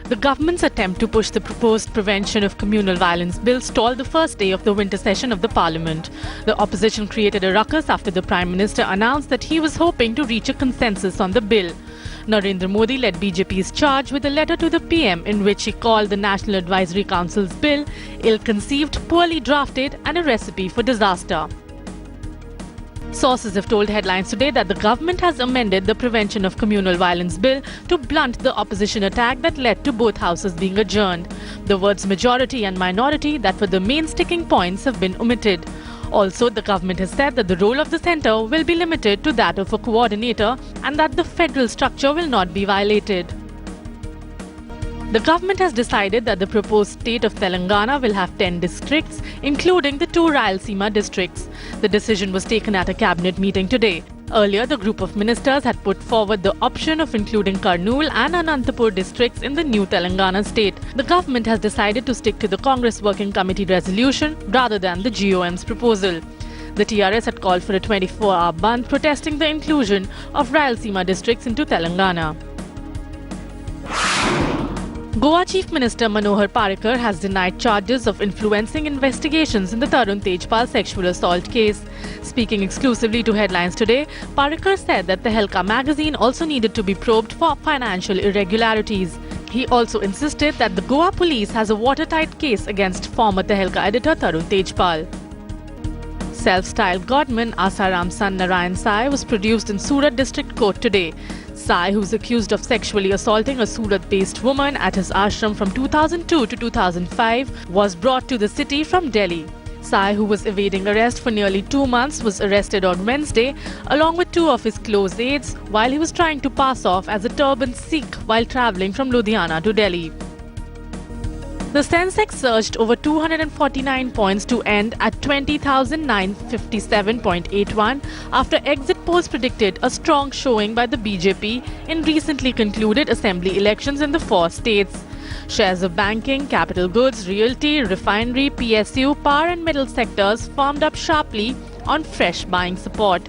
The government's attempt to push the proposed Prevention of Communal Violence bill stalled the first day of the winter session of the parliament. The opposition created a ruckus after the Prime Minister announced that he was hoping to reach a consensus on the bill. Narendra Modi led BJP's charge with a letter to the PM in which he called the National Advisory Council's bill ill-conceived, poorly drafted and a recipe for disaster. Sources have told Headlines Today that the government has amended the Prevention of Communal Violence bill to blunt the opposition attack that led to both houses being adjourned. The words majority and minority that were the main sticking points have been omitted. Also, the government has said that the role of the centre will be limited to that of a coordinator and that the federal structure will not be violated. The government has decided that the proposed state of Telangana will have 10 districts, including the 2 Rayalaseema districts. The decision was taken at a cabinet meeting today. Earlier, the group of ministers had put forward the option of including Kurnool and Anantapur districts in the new Telangana state. The government has decided to stick to the Congress Working Committee resolution rather than the GOM's proposal. The TRS had called for a 24-hour bandh protesting the inclusion of Rayalaseema districts into Telangana. Goa Chief Minister Manohar Parrikar has denied charges of influencing investigations in the Tarun Tejpal sexual assault case. Speaking exclusively to Headlines Today, Parrikar said that Tehelka magazine also needed to be probed for financial irregularities. He also insisted that the Goa police has a watertight case against former Tehelka editor Tarun Tejpal. Self-styled godman Asaram's son Narayan Sai was produced in Surat District Court today. Sai, who is accused of sexually assaulting a Surat-based woman at his ashram from 2002 to 2005, was brought to the city from Delhi. Sai, who was evading arrest for nearly 2 months, was arrested on Wednesday along with 2 of his close aides while he was trying to pass off as a turbaned Sikh while travelling from Ludhiana to Delhi. The Sensex surged over 249 points to end at 20,957.81 after exit polls predicted a strong showing by the BJP in recently concluded assembly elections in the 4 states. Shares of banking, capital goods, realty, refinery, PSU, power and middle sectors firmed up sharply on fresh buying support.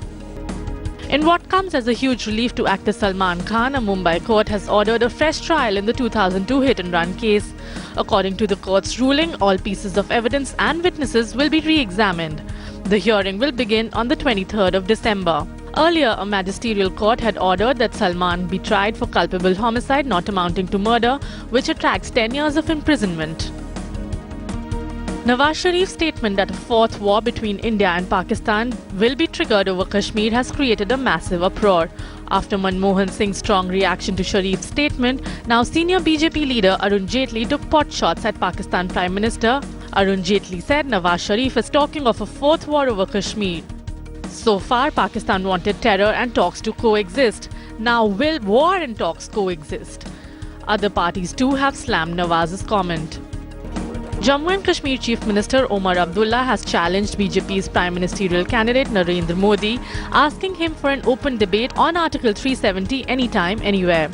In what comes as a huge relief to actor Salman Khan, a Mumbai court has ordered a fresh trial in the 2002 hit-and-run case. According to the court's ruling, all pieces of evidence and witnesses will be re-examined. The hearing will begin on the 23rd of December. Earlier, a magisterial court had ordered that Salman be tried for culpable homicide not amounting to murder, which attracts 10 years of imprisonment. Nawaz Sharif's statement that a 4th war between India and Pakistan will be triggered over Kashmir has created a massive uproar. After Manmohan Singh's strong reaction to Sharif's statement, now senior BJP leader Arun Jaitley took potshots at Pakistan Prime Minister. Arun Jaitley said Nawaz Sharif is talking of a 4th war over Kashmir. So far, Pakistan wanted terror and talks to coexist. Now will war and talks coexist? Other parties too have slammed Nawaz's comment. Jammu and Kashmir Chief Minister Omar Abdullah has challenged BJP's Prime Ministerial candidate Narendra Modi, asking him for an open debate on Article 370 anytime, anywhere.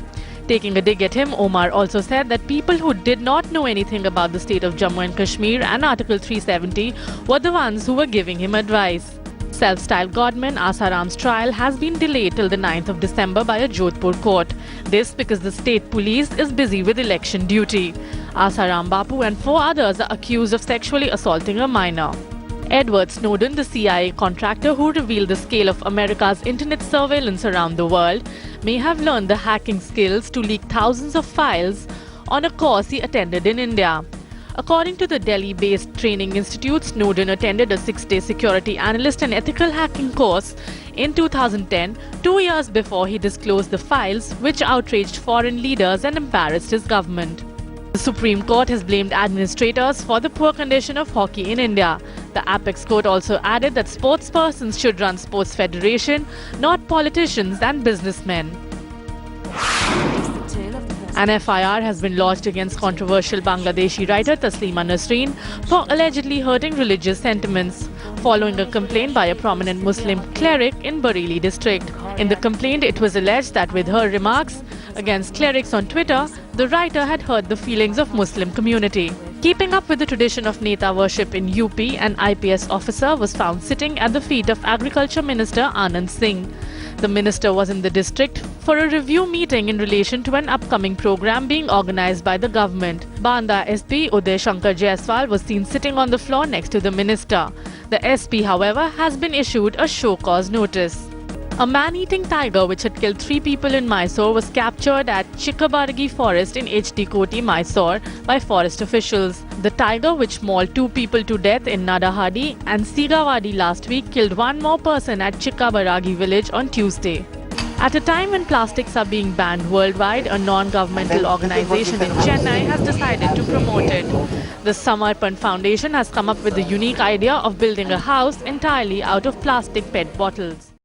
Taking a dig at him, Omar also said that people who did not know anything about the state of Jammu and Kashmir and Article 370 were the ones who were giving him advice. Self-styled godman Asaram's trial has been delayed till the 9th of December by a Jodhpur court. This because the state police is busy with election duty. Asaram Bapu and 4 others are accused of sexually assaulting a minor. Edward Snowden, the CIA contractor who revealed the scale of America's internet surveillance around the world, may have learned the hacking skills to leak thousands of files on a course he attended in India. According to the Delhi-based training institute, Snowden attended a 6-day security analyst and ethical hacking course in 2010, 2 years before he disclosed the files, which outraged foreign leaders and embarrassed his government. The Supreme Court has blamed administrators for the poor condition of hockey in India. The Apex Court also added that sportspersons should run sports federation, not politicians and businessmen. An FIR has been lodged against controversial Bangladeshi writer Taslima Nasreen for allegedly hurting religious sentiments, following a complaint by a prominent Muslim cleric in Bareilly district. In the complaint, it was alleged that with her remarks against clerics on Twitter, the writer had hurt the feelings of Muslim community. Keeping up with the tradition of Neta worship in UP, an IPS officer was found sitting at the feet of Agriculture Minister Anand Singh. The minister was in the district for a review meeting in relation to an upcoming program being organized by the government. Banda SP Uday Shankar Jaiswal was seen sitting on the floor next to the minister. The SP, however, has been issued a show-cause notice. A man-eating tiger which had killed 3 people in Mysore was captured at Chikkabargi forest in HD Koti, Mysore by forest officials. The tiger, which mauled 2 people to death in Nadahadi and Sigawadi last week, killed 1 more person at Chikkabaragi village on Tuesday. At a time when plastics are being banned worldwide, a non-governmental organization in Chennai has decided to promote it. The Samarpan Foundation has come up with the unique idea of building a house entirely out of plastic PET bottles.